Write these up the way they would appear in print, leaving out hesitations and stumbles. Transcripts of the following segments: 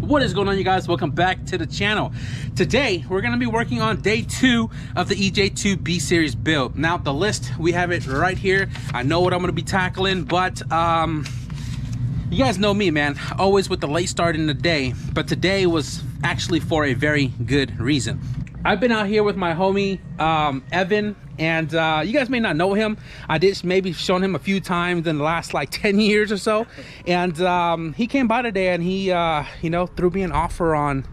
What is going on, you guys? Welcome back to the channel. Today we're going to be working on day 2 of the EJ8 B series build. Now the list, we have it right here. I know what I'm going to be tackling, but you guys know me, man, always with the late start in the day, but today was actually for a very good reason. I've been out here with my homie Evan, and you guys may not know him. I did maybe shown him a few times in the last like 10 years or so, and he came by today and he you know, threw me an offer on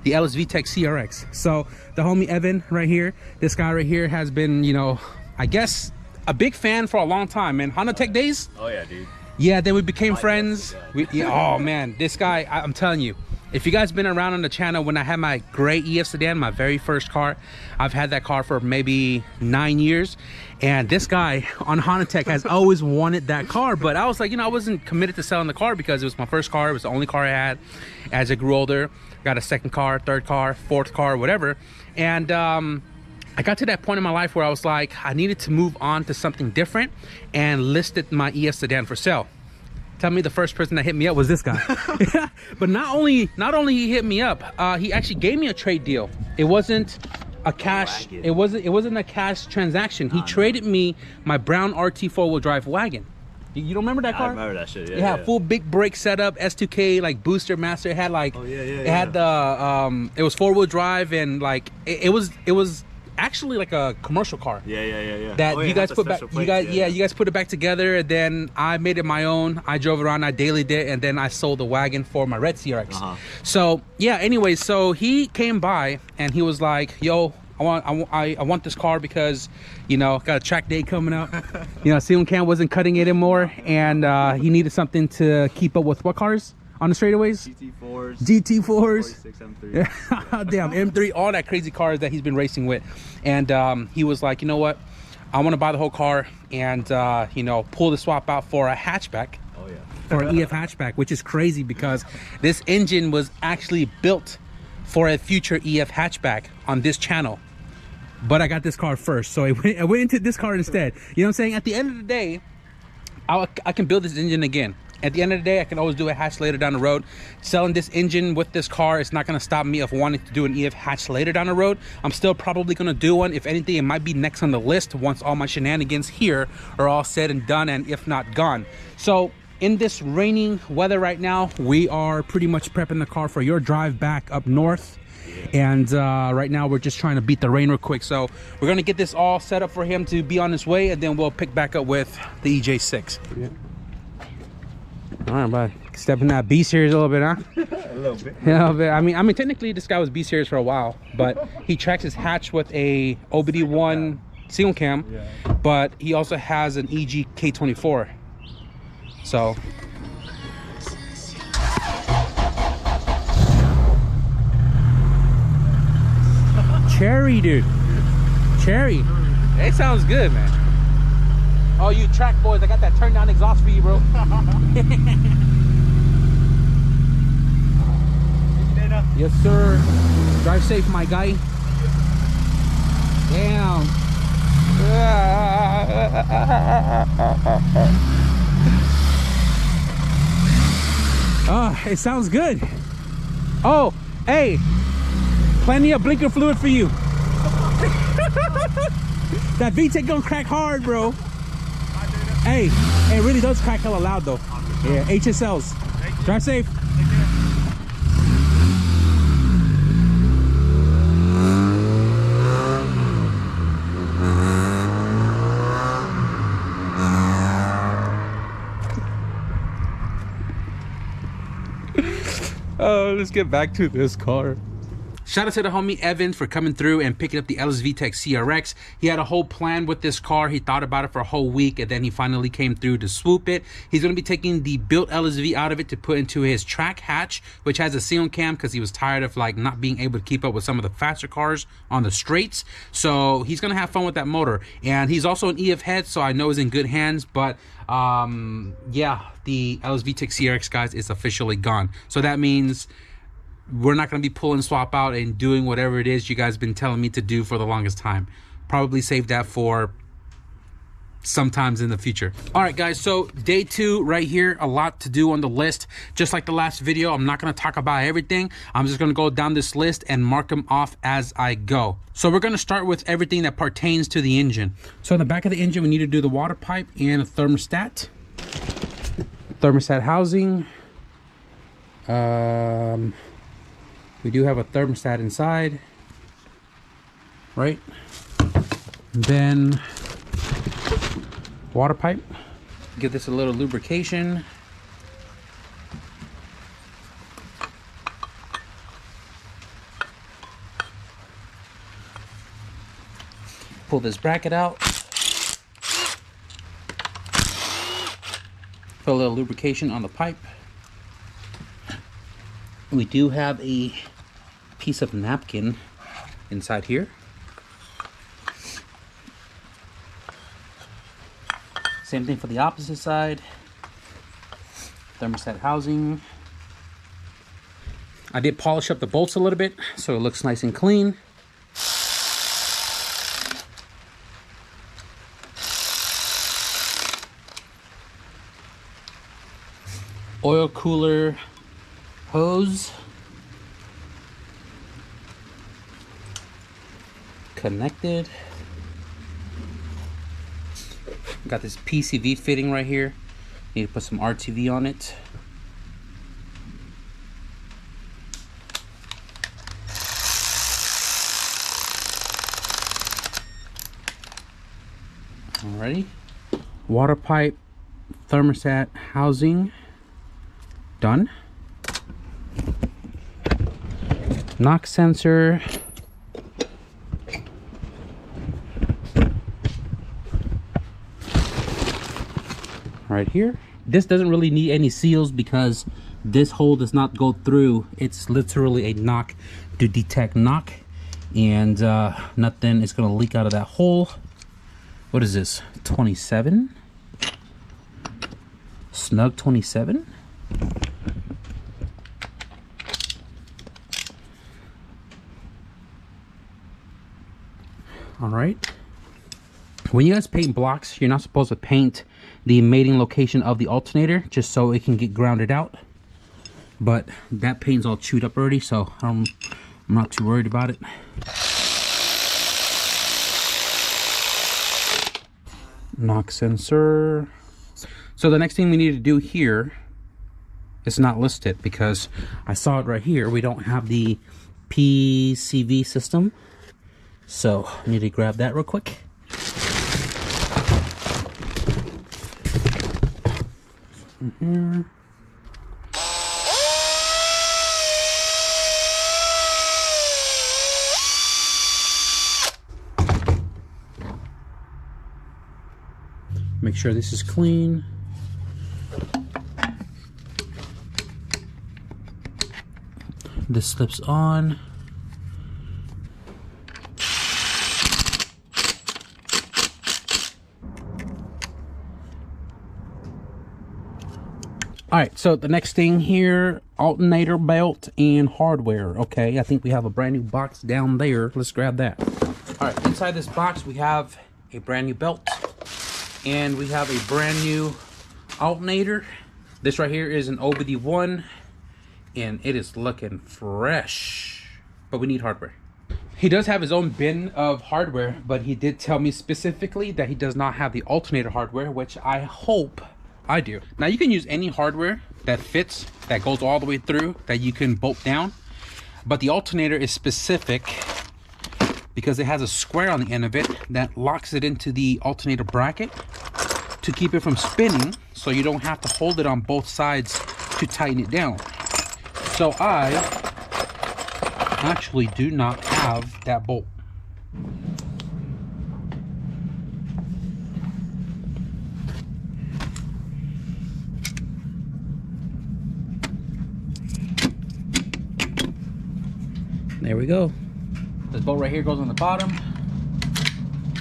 the LSVTech CRX. So the homie Evan right here, this guy right here has been, you know, I guess a big fan for a long time, man. Honda Tech days. Oh yeah, dude. Yeah, then we became friends. Oh man, this guy, I'm telling you, if you guys been around on the channel when I had my gray EF sedan, my very first car, I've had that car for maybe 9 years, and this guy on Honda Tech has always wanted that car. But I was like, you know, I wasn't committed to selling the car because it was my first car. It was the only car I had. As I grew older, got a second car, third car, fourth car, whatever, and I got to that point in my life where I was like, I needed to move on to something different, and listed my EF sedan for sale. Tell me the first person that hit me up was this guy. But not only he hit me up, he actually gave me a trade deal. It wasn't a cash, it wasn't a cash transaction. He traded me my brown RT 4-wheel drive wagon. You don't remember that car? I remember that shit. Yeah, it had full big brake setup, S2K, like booster master. It had like, it had the it was 4-wheel drive, and like it was actually like a commercial car. That you guys put back. You guys put it back together, and then I made it my own. I drove around, I dailied it, and then I sold the wagon for my red CRX. So yeah. Anyway, so he came by and he was like, "Yo, I want this car because, you know, got a track day coming up. You know, Civic Cam wasn't cutting it anymore, and he needed something to keep up with what cars on the straightaways? GT4s, 46 M3. Damn, M3, all that crazy cars that he's been racing with. And he was like, you know what, I want to buy the whole car and you know, pull the swap out for a hatchback. For an EF hatchback, which is crazy because this engine was actually built for a future EF hatchback on this channel. But I got this car first, so I went into this car instead. You know what I'm saying? At the end of the day, I can build this engine again. At the end of the day, I can always do a hatch later down the road. Selling this engine with this car is not going to stop me of wanting to do an EF hatch later down the road. I'm still probably going to do one. If anything, it might be next on the list once all my shenanigans here are all said and done, and if not gone. So in this raining weather right now, we are pretty much prepping the car for your drive back up north. And right now we're just trying to beat the rain real quick. So we're going to get this all set up for him to be on his way, and then we'll pick back up with the EJ6. All right, bud. Stepping that B series a little bit, huh? A little bit. Yeah, a little bit. I mean, technically this guy was B series for a while, but he tracks his hatch with a OBD1 single cam, but he also has an EJ8 So Cherry, dude. Cherry. It sounds good, man. Oh, you track boys, I got that turn down exhaust for you, bro. Yes, sir. Drive safe, my guy. Damn. Oh, it sounds good. Oh, hey, plenty of blinker fluid for you. That VTEC gonna crack hard, bro. Hey, it really does crack hella loud though. Yeah, HSLs. Drive safe. Oh, let's get back to this car. Shout out to the homie Evan for coming through and picking up the LSVTech CRX. He had a whole plan with this car. He thought about it for a whole week, and then he finally came through to swoop it. He's going to be taking the built LSV out of it to put into his track hatch, which has a single cam because he was tired of like not being able to keep up with some of the faster cars on the straights. So he's going to have fun with that motor. And he's also an EF head, so I know he's in good hands. But yeah, the LSVTech CRX, guys, is officially gone. So that means we're not going to be pulling swap out and doing whatever it is you guys been telling me to do for the longest time. Probably save that for sometimes in the future. All right, guys, so day 2 right here, a lot to do on the list. Just like the last video, I'm not going to talk about everything. I'm just going to go down this list and mark them off as I go. So we're going to start with everything that pertains to the engine. So in the back of the engine, we need to do the water pipe and a thermostat. Thermostat housing. We do have a thermostat inside, right? And then water pipe. Give this a little lubrication. Pull this bracket out. Put a little lubrication on the pipe. We do have a piece of napkin inside here. Same thing for the opposite side. Thermostat housing. I did polish up the bolts a little bit so it looks nice and clean. Oil cooler hose. Connected. Got this PCV fitting right here. Need to put some RTV on it. Alrighty. Water pipe, thermostat housing. Done. Knock sensor. Right here. This doesn't really need any seals because this hole does not go through. It's literally a knock to detect knock, and nothing is going to leak out of that hole. What is this? 27? Snug 27? All right. When you guys paint blocks, you're not supposed to paint the mating location of the alternator just so it can get grounded out. But that paint's all chewed up already, so I'm not too worried about it. Knock sensor. So the next thing we need to do here is not listed because I saw it right here. We don't have the PCV system. So I need to grab that real quick. Here. Make sure this is clean. This slips on. All right, so the next thing here, alternator belt and hardware. Okay, I think we have a brand new box down there. Let's grab that. All right, inside this box, we have a brand new belt and we have a brand new alternator. This right here is an OBD1 and it is looking fresh, but we need hardware. He does have his own bin of hardware, but he did tell me specifically that he does not have the alternator hardware, which I hope I do. Now you can use any hardware that fits, that goes all the way through, that you can bolt down, but the alternator is specific because it has a square on the end of it that locks it into the alternator bracket to keep it from spinning, so you don't have to hold it on both sides to tighten it down. So I actually do not have that bolt. There we go. This bolt right here goes on the bottom,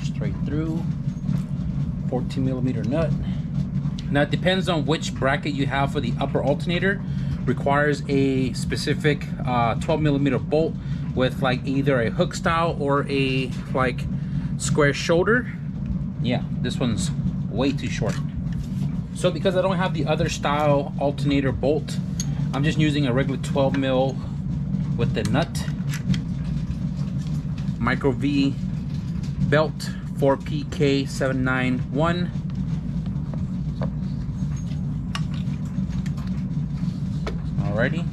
straight through. 14mm nut. Now it depends on which bracket you have for the upper alternator. Requires a specific 12mm bolt with like either a hook style or a like square shoulder. Yeah, this one's way too short. So because I don't have the other style alternator bolt, I'm just using a regular 12 mil with the nut. Micro V belt 4PK791. Alrighty.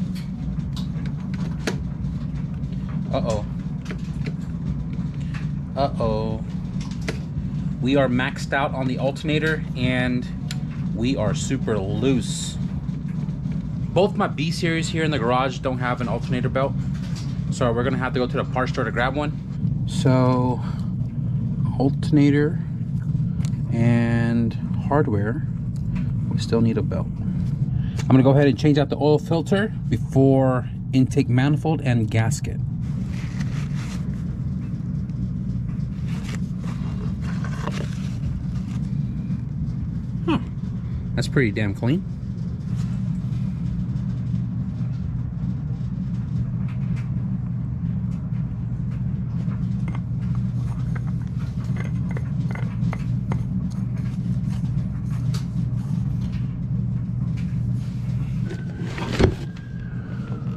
Uh-oh. We are maxed out on the alternator and we are super loose. Both my B series here in the garage don't have an alternator belt, so we're gonna have to go to the parts store to grab one. So alternator and hardware, we still need a belt. I'm gonna go ahead and change out the oil filter before intake manifold and gasket. Huh, that's pretty damn clean.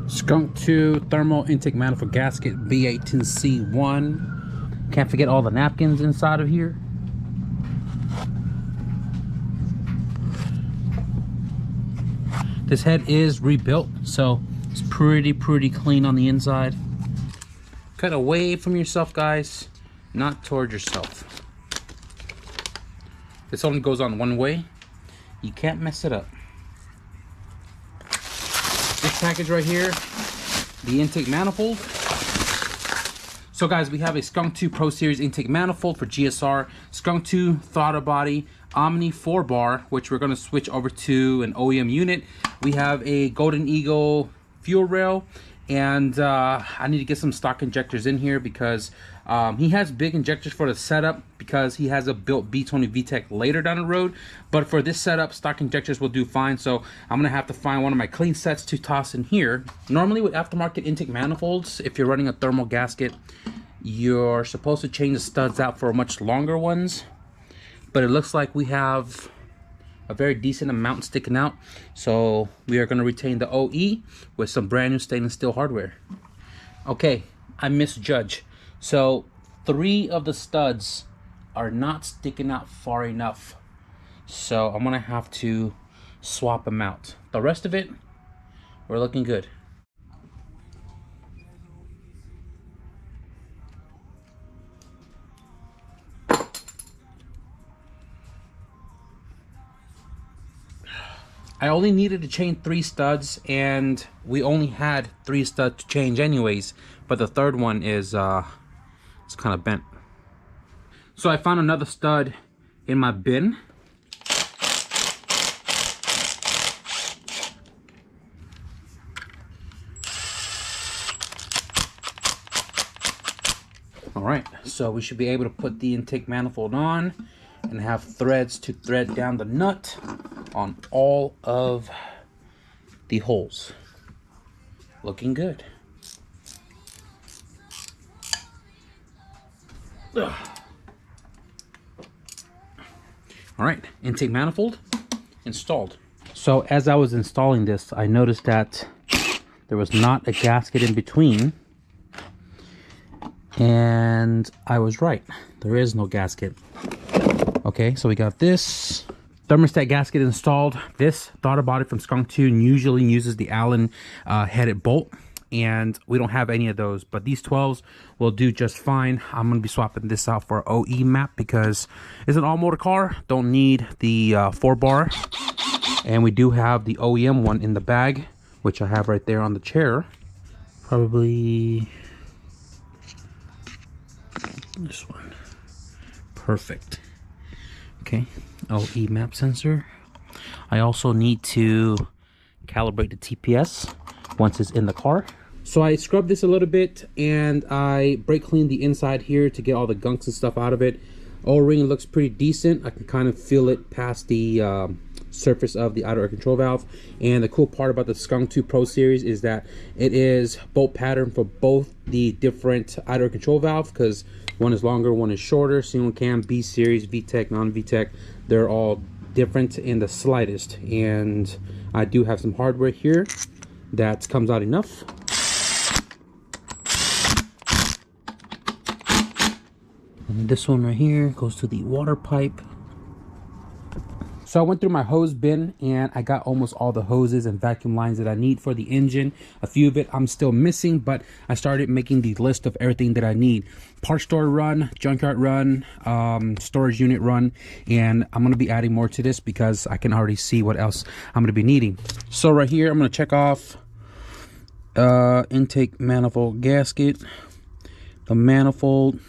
Skunk 2 thermal intake manifold gasket B18C 1. Can't forget all the napkins inside of here. This head is rebuilt, so it's pretty clean on the inside. Cut away from yourself, guys, not towards yourself. This only goes on one way. You can't mess it up. This package right here, the intake manifold. So guys, we have a Skunk 2 Pro Series intake manifold for GSR, Skunk 2 throttle body, Omni 4-bar, which we're going to switch over to an OEM unit. We have a Golden Eagle fuel rail, and I need to get some stock injectors in here because he has big injectors for the setup because he has a built B20 VTEC later down the road. But for this setup, stock injectors will do fine. So I'm gonna have to find one of my clean sets to toss in here. Normally with aftermarket intake manifolds, if you're running a thermal gasket, you're supposed to change the studs out for much longer ones. But it looks like we have a very decent amount sticking out. So we are gonna retain the OE with some brand new stainless steel hardware. Okay, I misjudged. So 3 of the studs are not sticking out far enough. So I'm gonna have to swap them out. The rest of it, we're looking good. I only needed to change 3 studs, and we only had 3 studs to change anyways, but the third one is it's kind of bent. So I found another stud in my bin. All right, so we should be able to put the intake manifold on and have threads to thread down the nut on all of the holes. Looking good. Ugh. All right, intake manifold installed. So as I was installing this, I noticed that there was not a gasket in between, and I was right. There is no gasket. Okay, so we got this thermostat gasket installed. This throttle body from Skunk 2 usually uses the Allen headed bolt, and we don't have any of those, but these 12s will do just fine. I'm gonna be swapping this out for OE map because it's an all-motor car, don't need the 4-bar, and we do have the OEM one in the bag, which I have right there on the chair. Probably this one. Perfect. Okay, OE map sensor. I also need to calibrate the TPS once it's in the car. So I scrubbed this a little bit and I brake cleaned the inside here to get all the gunks and stuff out of it. O-ring looks pretty decent. I can kind of feel it past the surface of the outer air control valve. And the cool part about the Skunk 2 Pro series is that it is bolt pattern for both the different outer air control valve, because one is longer, one is shorter. Single cam, B series, VTEC, non-VTEC, they're all different in the slightest. And I do have some hardware here that comes out enough. And this one right here goes to the water pipe. So I went through my hose bin and I got almost all the hoses and vacuum lines that I need for the engine. A few of it I'm still missing, but I started making the list of everything that I need. Parts store run, junkyard run, storage unit run, and I'm going to be adding more to this because I can already see what else I'm going to be needing. So right here I'm going to check off intake manifold gasket, the manifold,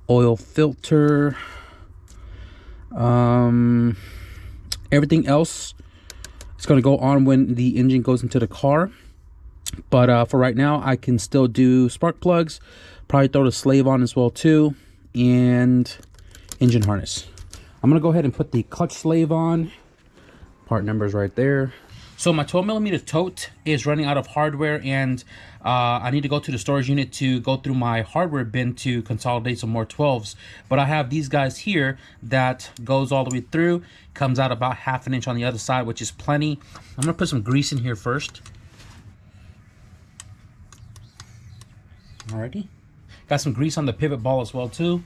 oil filter, everything else is going to go on when the engine goes into the car. But for right now I can still do spark plugs, probably throw the slave on as well too, and engine harness. I'm going to go ahead and put the clutch slave on. Part numbers right there. So my 12mm tote is running out of hardware, and I need to go to the storage unit to go through my hardware bin to consolidate some more 12s. But I have these guys here that goes all the way through, comes out about 1/2 inch on the other side, which is plenty. I'm gonna put some grease in here first. Alrighty, got some grease on the pivot ball as well too.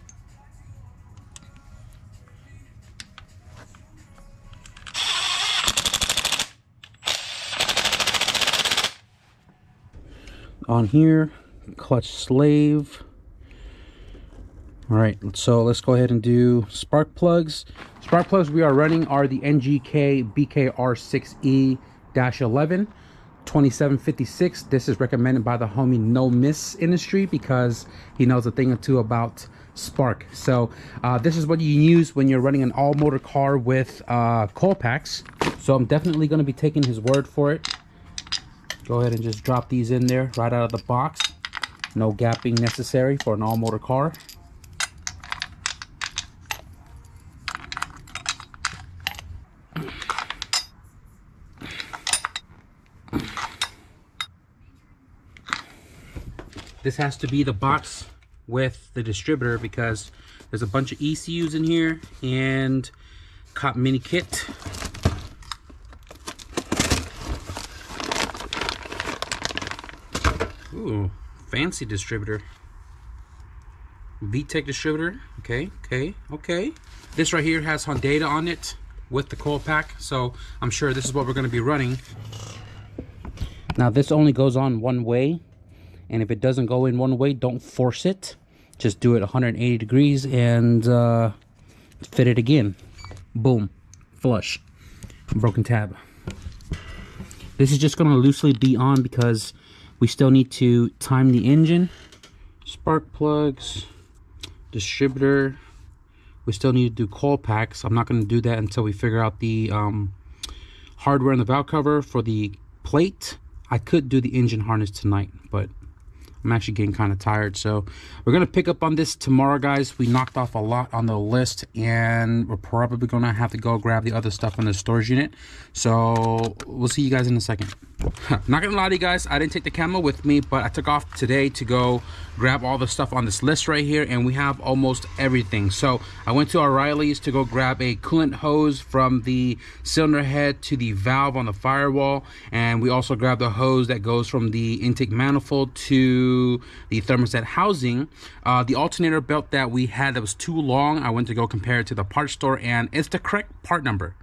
On here, clutch slave. All right, so let's go ahead and do spark plugs. Spark plugs we are running are the NGK BKR6E-11 2756. This is recommended by the homie Nomis Industries because he knows a thing or two about spark. So this is what you use when you're running an all motor car with coil packs. So I'm definitely going to be taking his word for it. Go ahead and just drop these in there right out of the box. No gapping necessary for an all-motor car. This has to be the box with the distributor because there's a bunch of ECUs in here and cop mini kit. Ooh, fancy distributor. VTEC distributor. Okay. This right here has Honda on it with the coil pack, so I'm sure this is what we're going to be running. Now this only goes on one way, and if it doesn't go in one way, don't force it. Just do it 180 degrees and fit it again. Boom, flush. Broken tab. This is just going to loosely be on because we still need to time the engine. Spark plugs, distributor. We still need to do coil packs. I'm not going to do that until we figure out the hardware and the valve cover for the plate. I could do the engine harness tonight, but I'm actually getting kind of tired, so we're gonna pick up on this tomorrow, guys. We knocked off a lot on the list, and we're probably gonna have to go grab the other stuff in the storage unit. So we'll see you guys in a second. Not gonna lie to you guys, I didn't take the camera with me, but I took off today to go grab all the stuff on this list right here, and we have almost everything. So I went to O'Reilly's to go grab a coolant hose from the cylinder head to the valve on the firewall, and we also grabbed the hose that goes from the intake manifold to the thermostat housing. The alternator belt that we had that was too long, I went to go compare it to the parts store, and it's the correct part number,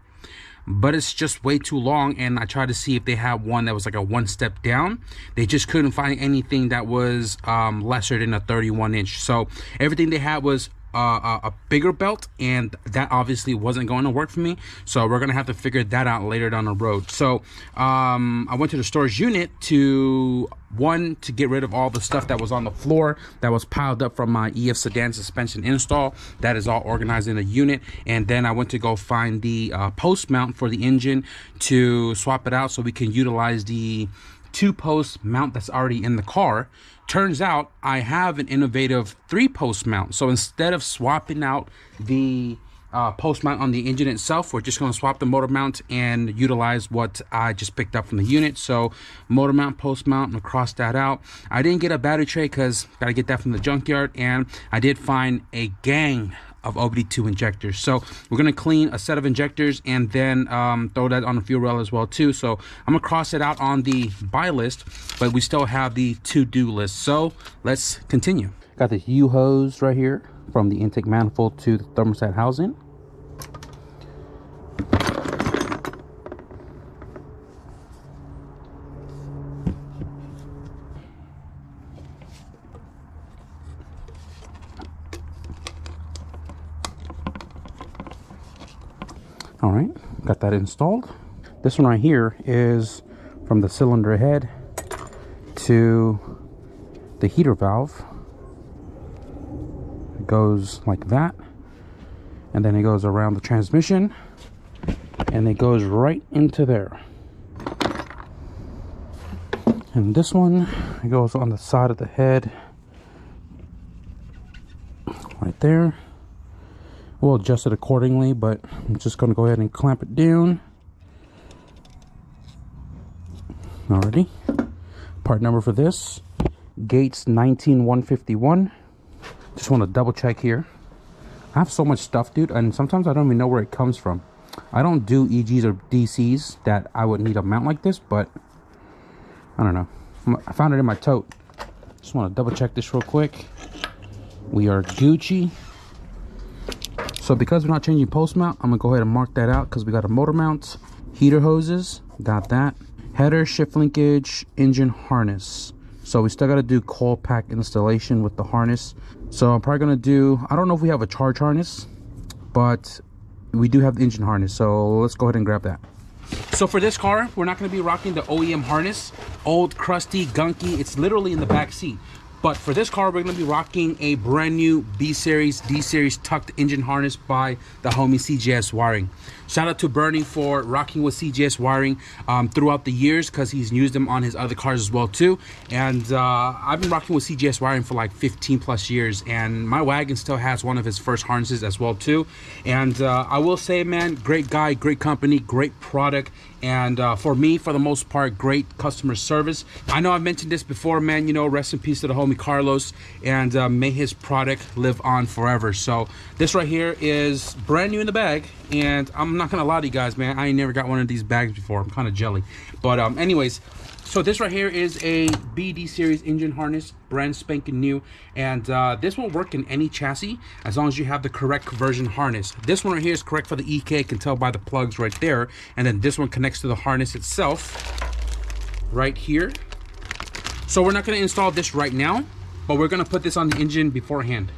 but it's just way too long. And I tried to see if they had one that was like a one step down. They just couldn't find anything that was lesser than a 31 inch. So everything they had was a bigger belt, and that obviously wasn't going to work for me, so we're gonna have to figure that out later down the road. So I went to the storage unit to get rid of all the stuff that was on the floor that was piled up from my EF sedan suspension install. That is all organized in a unit. And then I went to go find the post mount for the engine to swap it out so we can utilize the 2-post mount that's already in the car. Turns out I have an innovative 3-post mount. So instead of swapping out the post mount on the engine itself. We're just going to swap the motor mount and utilize what I just picked up from the unit. So motor mount, post mount, I'm gonna cross that out. I didn't get a battery tray because gotta get that from the junkyard, and I did find a gang of OBD2 injectors. So we're gonna clean a set of injectors and then throw that on the fuel rail as well too. So I'm gonna cross it out on the buy list, but we still have the to-do list. So let's continue. Got this U-hose right here from the intake manifold to the thermostat housing. All right, got that installed. This one right here is from the cylinder head to the heater valve. It goes like that, and then it goes around the transmission, and it goes right into there. And this one, it goes on the side of the head, right there. We'll adjust it accordingly, but I'm just going to go ahead and clamp it down. Alrighty. Part number for this, Gates 19151. Just want to double check here. I have so much stuff, dude, and sometimes I don't even know where it comes from. I don't do EGs or DCs that I would need a mount like this, but I don't know. I found it in my tote. Just want to double check this real quick. We are Gucci. So because we're not changing post mount, I'm gonna go ahead and mark that out because we got a motor mount, heater hoses, got that, header, shift linkage, engine harness. So we still got to do coil pack installation with the harness. So I'm probably gonna do, I don't know if we have a charge harness, but we do have the engine harness. So let's go ahead and grab that. So for this car, we're not gonna be rocking the OEM harness, old, crusty, gunky. It's literally in the back seat. But for this car, we're going to be rocking a brand new B-Series, D-Series tucked engine harness by the homie CJSWIRING. Shout out to Bernie for rocking with CJSWIRING throughout the years, because he's used them on his other cars as well too. And I've been rocking with CJSWIRING for like 15 plus years, and my wagon still has one of his first harnesses as well too. And I will say, man, great guy, great company, great product. And for me, for the most part, great customer service. I know I've mentioned this before, man, you know, rest in peace to the homie Carlos, and may his product live on forever. So this right here is brand new in the bag, and I'm not gonna lie to you guys, man, I ain't never got one of these bags before. I'm kind of jelly. But anyways, so this right here is a BD series engine harness, brand spanking new, and this will work in any chassis as long as you have the correct conversion harness. This one right here is correct for the EK, I can tell by the plugs right there, and then this one connects to the harness itself right here. So we're not going to install this right now, but we're going to put this on the engine beforehand.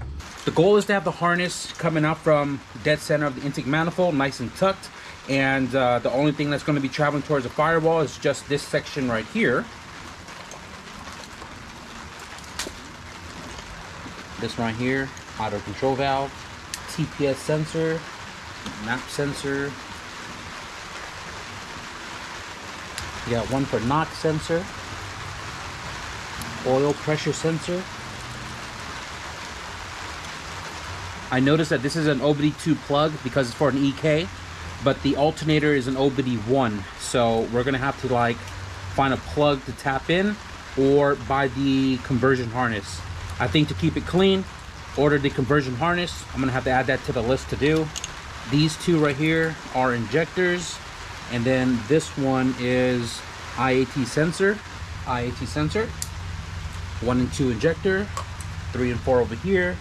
The goal is to have the harness coming out from dead center of the intake manifold, nice and tucked. And the only thing that's going to be traveling towards the firewall is just this section right here. This right here, auto control valve, TPS sensor, map sensor. You got one for NOx sensor, oil pressure sensor. I noticed that this is an OBD2 plug because it's for an EK, but the alternator is an OBD1, so we're gonna have to like find a plug to tap in or buy the conversion harness. I think to keep it clean, order the conversion harness. I'm gonna have to add that to the list to do. These two right here are injectors, and then this one is IAT sensor. 1 and 2 injector, 3 and 4 over here.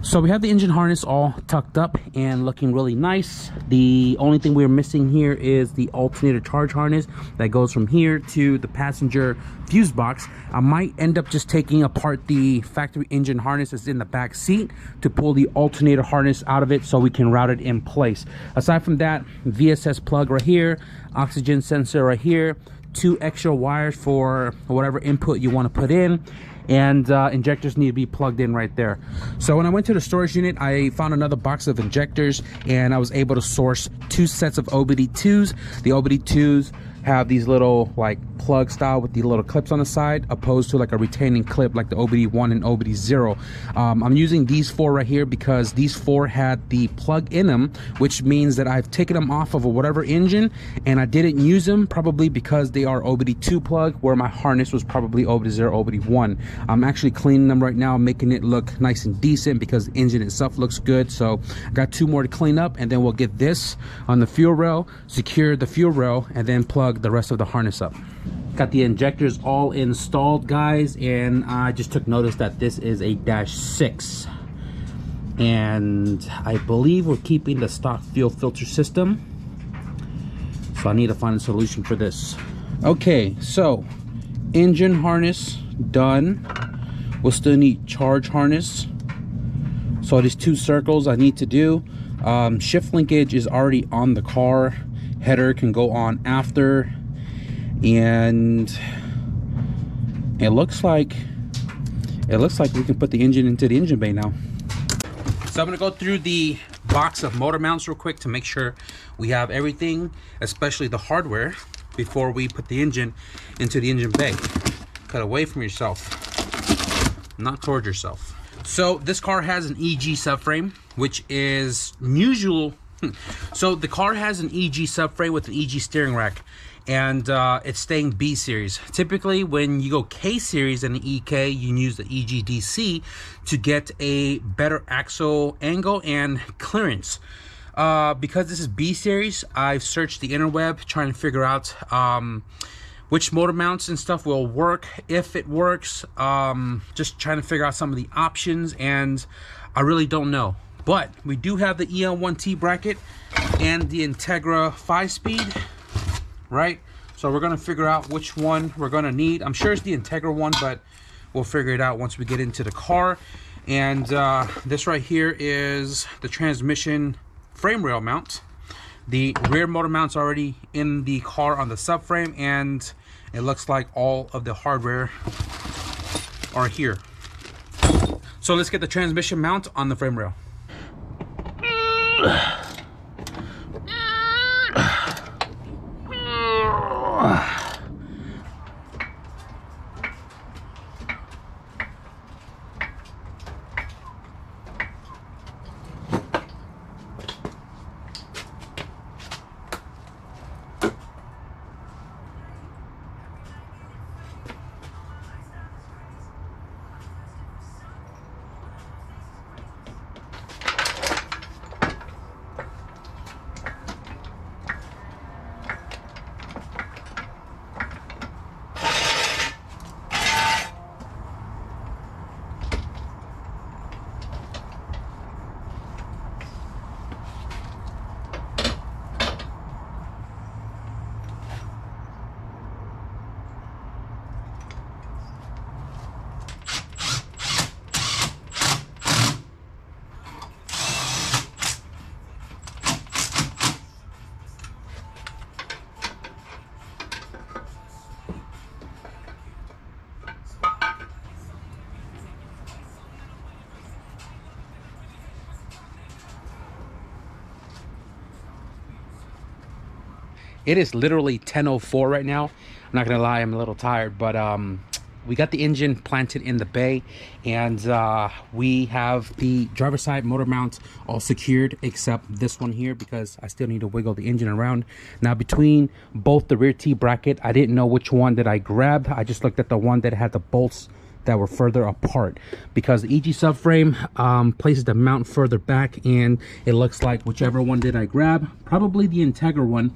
So we have the engine harness all tucked up and looking really nice. The only thing we're missing here is the alternator charge harness that goes from here to the passenger fuse box. I might end up just taking apart the factory engine harness that's in the back seat to pull the alternator harness out of it so we can route it in place. Aside from that, VSS plug right here, oxygen sensor right here, 2 extra wires for whatever input you want to put in, and injectors need to be plugged in right there. So when I went to the storage unit, I found another box of injectors, and I was able to source 2 sets of OBD2s. The OBD2s have these little like plug style with the little clips on the side, opposed to like a retaining clip like the OBD1 and OBD0. I'm using these 4 right here because these 4 had the plug in them, which means that I've taken them off of whatever engine and I didn't use them, probably because they are OBD2 plug, where my harness was probably OBD0, OBD1. I'm actually cleaning them right now, making it look nice and decent because the engine itself looks good. So I got 2 more to clean up, and then we'll get this on the fuel rail, secure the fuel rail, and then plug the rest of the harness up. Got the injectors all installed, guys, and I just took notice that this is a -6, and I believe we're keeping the stock fuel filter system, so I need to find a solution for this. Okay, so engine harness done. We'll still need charge harness, so these 2 circles I need to do. Shift linkage is already on the car, header can go on after, and it looks like we can put the engine into the engine bay now. So I'm gonna go through the box of motor mounts real quick to make sure we have everything, especially the hardware, before we put the engine into the engine bay. Cut away from yourself, not towards yourself. So this car has an EG subframe, which is usual. So the car has an EG subframe with an EG steering rack, and it's staying B series. Typically when you go K series and the EK, you use the EGDC to get a better axle angle and clearance. Because this is B series, I've searched the interweb trying to figure out which motor mounts and stuff will work, if it works. Just trying to figure out some of the options, and I really don't know. But we do have the EL1T bracket and the Integra 5-speed, right? So we're gonna figure out which one we're gonna need. I'm sure it's the Integra one, but we'll figure it out once we get into the car. And this right here is the transmission frame rail mount. The rear motor mount's already in the car on the subframe, and it looks like all of the hardware are here. So let's get the transmission mount on the frame rail. It is literally 10:04 right now. I'm not gonna lie, I'm a little tired, but we got the engine planted in the bay, and we have the driver's side motor mount all secured except this one here, because I still need to wiggle the engine around. Now between both the rear T bracket, I didn't know which one that I grabbed. I just looked at the one that had the bolts that were further apart, because the EG subframe places the mount further back, and it looks like whichever one did I grab, probably the Integra one,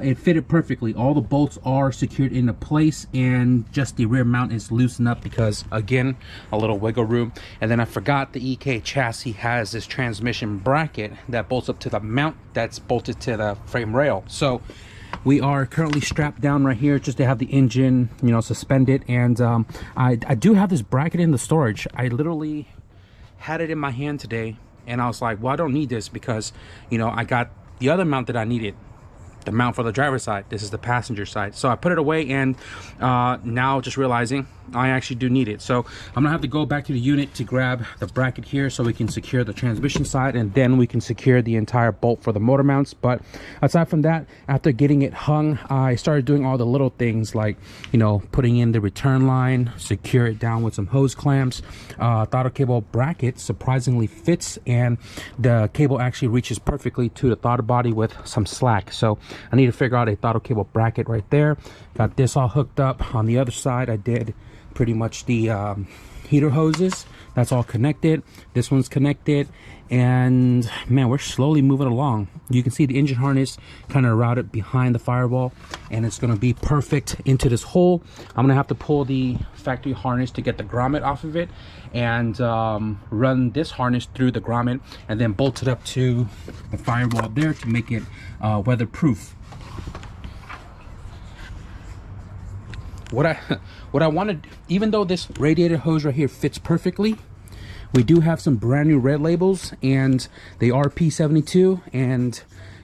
it fitted perfectly. All the bolts are secured into place, and just the rear mount is loosened up because, again, a little wiggle room. And then I forgot the EK chassis has this transmission bracket that bolts up to the mount that's bolted to the frame rail. So we are currently strapped down right here just to have the engine, you know, suspended. And I do have this bracket in the storage. I literally had it in my hand today, and I was like, well, I don't need this because, you know, I got the other mount that I needed, the mount for the driver's side. This is the passenger side. So I put it away, and now just realizing I actually do need it. So I'm gonna have to go back to the unit to grab the bracket here so we can secure the transmission side, and then we can secure the entire bolt for the motor mounts. But aside from that, after getting it hung, I started doing all the little things like, you know, putting in the return line, secure it down with some hose clamps. Throttle cable bracket surprisingly fits, and the cable actually reaches perfectly to the throttle body with some slack. So I need to figure out a throttle cable bracket right there. Got this all hooked up. On the other side, I did pretty much the heater hoses. That's all connected. This one's connected, and man, we're slowly moving along. You can see the engine harness kind of routed behind the firewall, and it's going to be perfect into this hole. I'm gonna have to pull the factory harness to get the grommet off of it, and run this harness through the grommet, and then bolt it up to the firewall there to make it weatherproof. What I wanted, even though this radiator hose right here fits perfectly, we do have some brand new red labels, and they are P72, and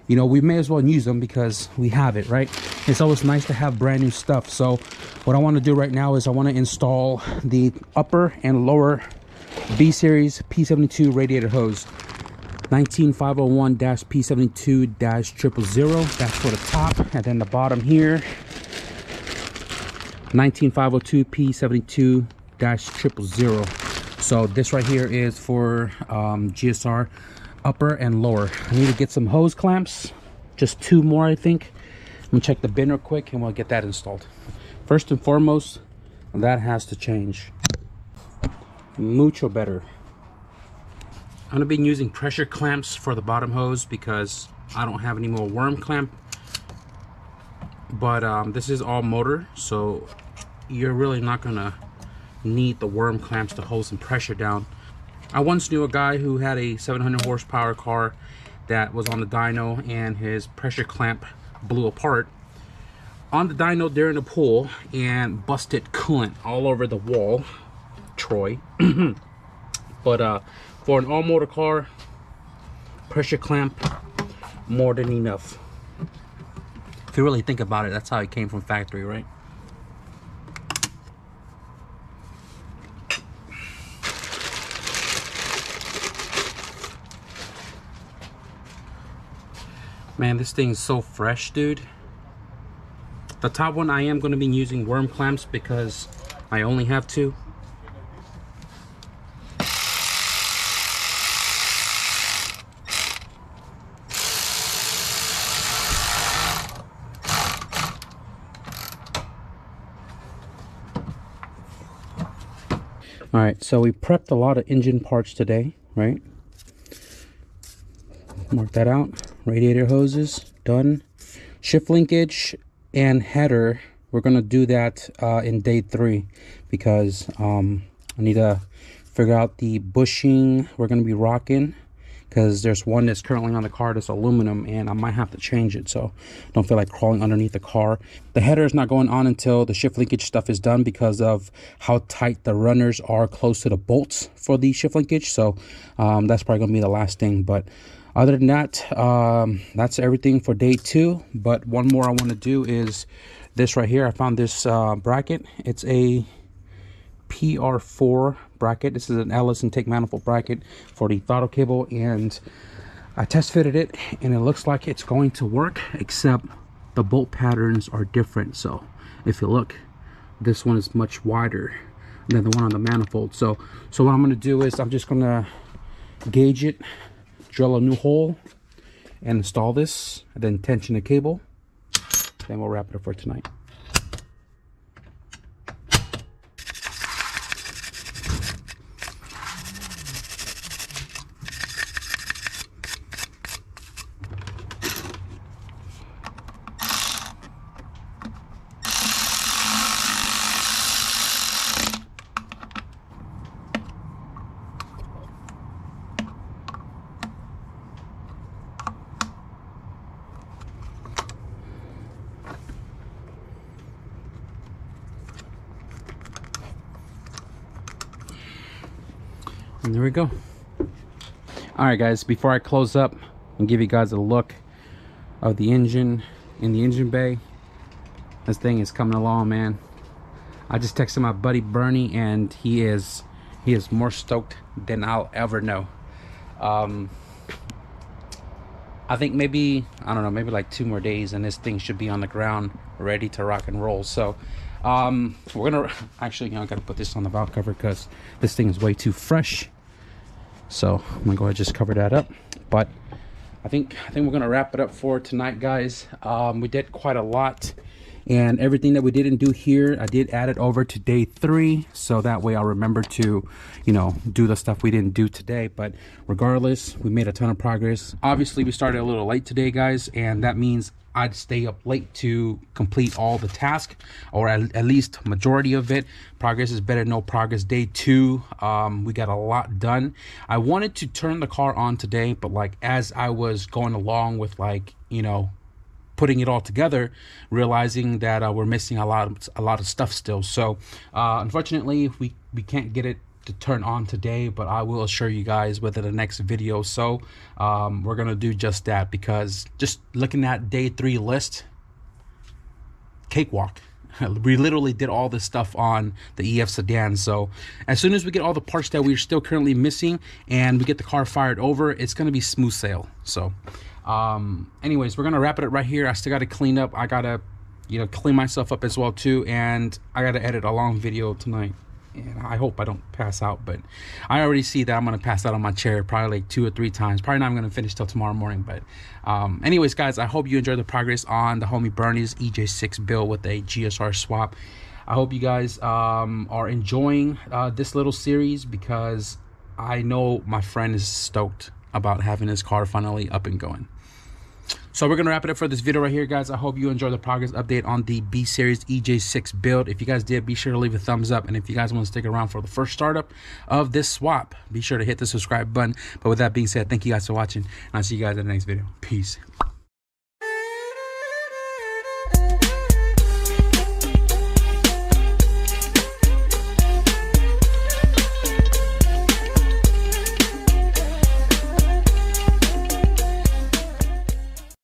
you know, we may as well use them because we have it, right? It's always nice to have brand new stuff. So what I want to do right now is I want to install the upper and lower B series P72 radiator hose. 19501-P72-000, that's for the top, and then the bottom here 19502 P72-000. So this right here is for GSR upper and lower. I need to get some hose clamps, just 2 more I think. Let me check the bin real quick and we'll get that installed. First and foremost, that has to change. Mucho better. I'm gonna be using pressure clamps for the bottom hose because I don't have any more worm clamp. But this is all motor, so you're really not gonna need the worm clamps to hold some pressure down. I once knew a guy who had a 700 horsepower car that was on the dyno, and his pressure clamp blew apart on the dyno during the pool and busted coolant all over the wall. Troy. But for an all motor car, pressure clamp more than enough. If you really think about it, that's how it came from factory, right? Man, this thing's so fresh, dude. The top one I am going to be using worm clamps because I only have 2. All right, so we prepped a lot of engine parts today, right? Mark that out. Radiator hoses, done. Shift linkage and header, we're gonna do that in day 3 because I need to figure out the bushing we're gonna be rocking, because there's one that's currently on the car that's aluminum and I might have to change it, so I don't feel like crawling underneath the car. The header is not going on until the shift linkage stuff is done because of how tight the runners are close to the bolts for the shift linkage, so that's probably gonna be the last thing. But other than that, that's everything for day 2. But one more I want to do is this right here. I found this bracket. It's a PR4 bracket. This is an Ellis intake manifold bracket for the throttle cable, and I test fitted it and it looks like it's going to work, except the bolt patterns are different. So if you look, this one is much wider than the one on the manifold. So what I'm going to do is I'm just going to gauge it, drill a new hole, and install this, and then tension the cable. Then we'll wrap it up for tonight. And there we go. All right, guys, before I close up and give you guys a look of the engine in the engine bay, this thing is coming along, man. I just texted my buddy Bernie, and he is more stoked than I'll ever know. I think maybe, I don't know, maybe like 2 more days and this thing should be on the ground ready to rock and roll. So we're gonna actually, I gotta put this on the valve cover because this thing is way too fresh. So I'm gonna go ahead and just cover that up. But I think we're gonna wrap it up for tonight, guys. We did quite a lot, and everything that we didn't do here, I did add it over to day 3, so that way I'll remember to, you know, do the stuff we didn't do today. But regardless, we made a ton of progress. Obviously we started a little late today, guys, and that means I'd stay up late to complete all the tasks, or at least majority of it. Progress is better than no progress. Day 2, we got a lot done. I wanted to turn the car on today, but like as I was going along with, like, you know, putting it all together, realizing that we're missing a lot of stuff still. So unfortunately we can't get it to turn on today, but I will assure you guys within the next video. So we're gonna do just that, because just looking at day 3 list, cakewalk. We literally did all this stuff on the EF sedan. So as soon as we get all the parts that we're still currently missing and we get the car fired over, it's gonna be smooth sail. So anyways, we're gonna wrap it up right here. I still gotta clean up. I gotta, you know, clean myself up as well too, and I gotta edit a long video tonight, and I hope I don't pass out, but I already see that I'm gonna pass out on my chair probably like 2 or 3 times. Probably not gonna finish till tomorrow morning. But anyways, guys, I hope you enjoyed the progress on the homie Bernie's EJ6 build with a GSR swap. I hope you guys are enjoying this little series, because I know my friend is stoked about having his car finally up and going. So we're gonna wrap it up for this video right here, guys. I hope you enjoyed the progress update on the B series EJ6 build. If you guys did, be sure to leave a thumbs up, and if you guys want to stick around for the first startup of this swap, be sure to hit the subscribe button. But with that being said, thank you guys for watching, and I'll see you guys in the next video. Peace.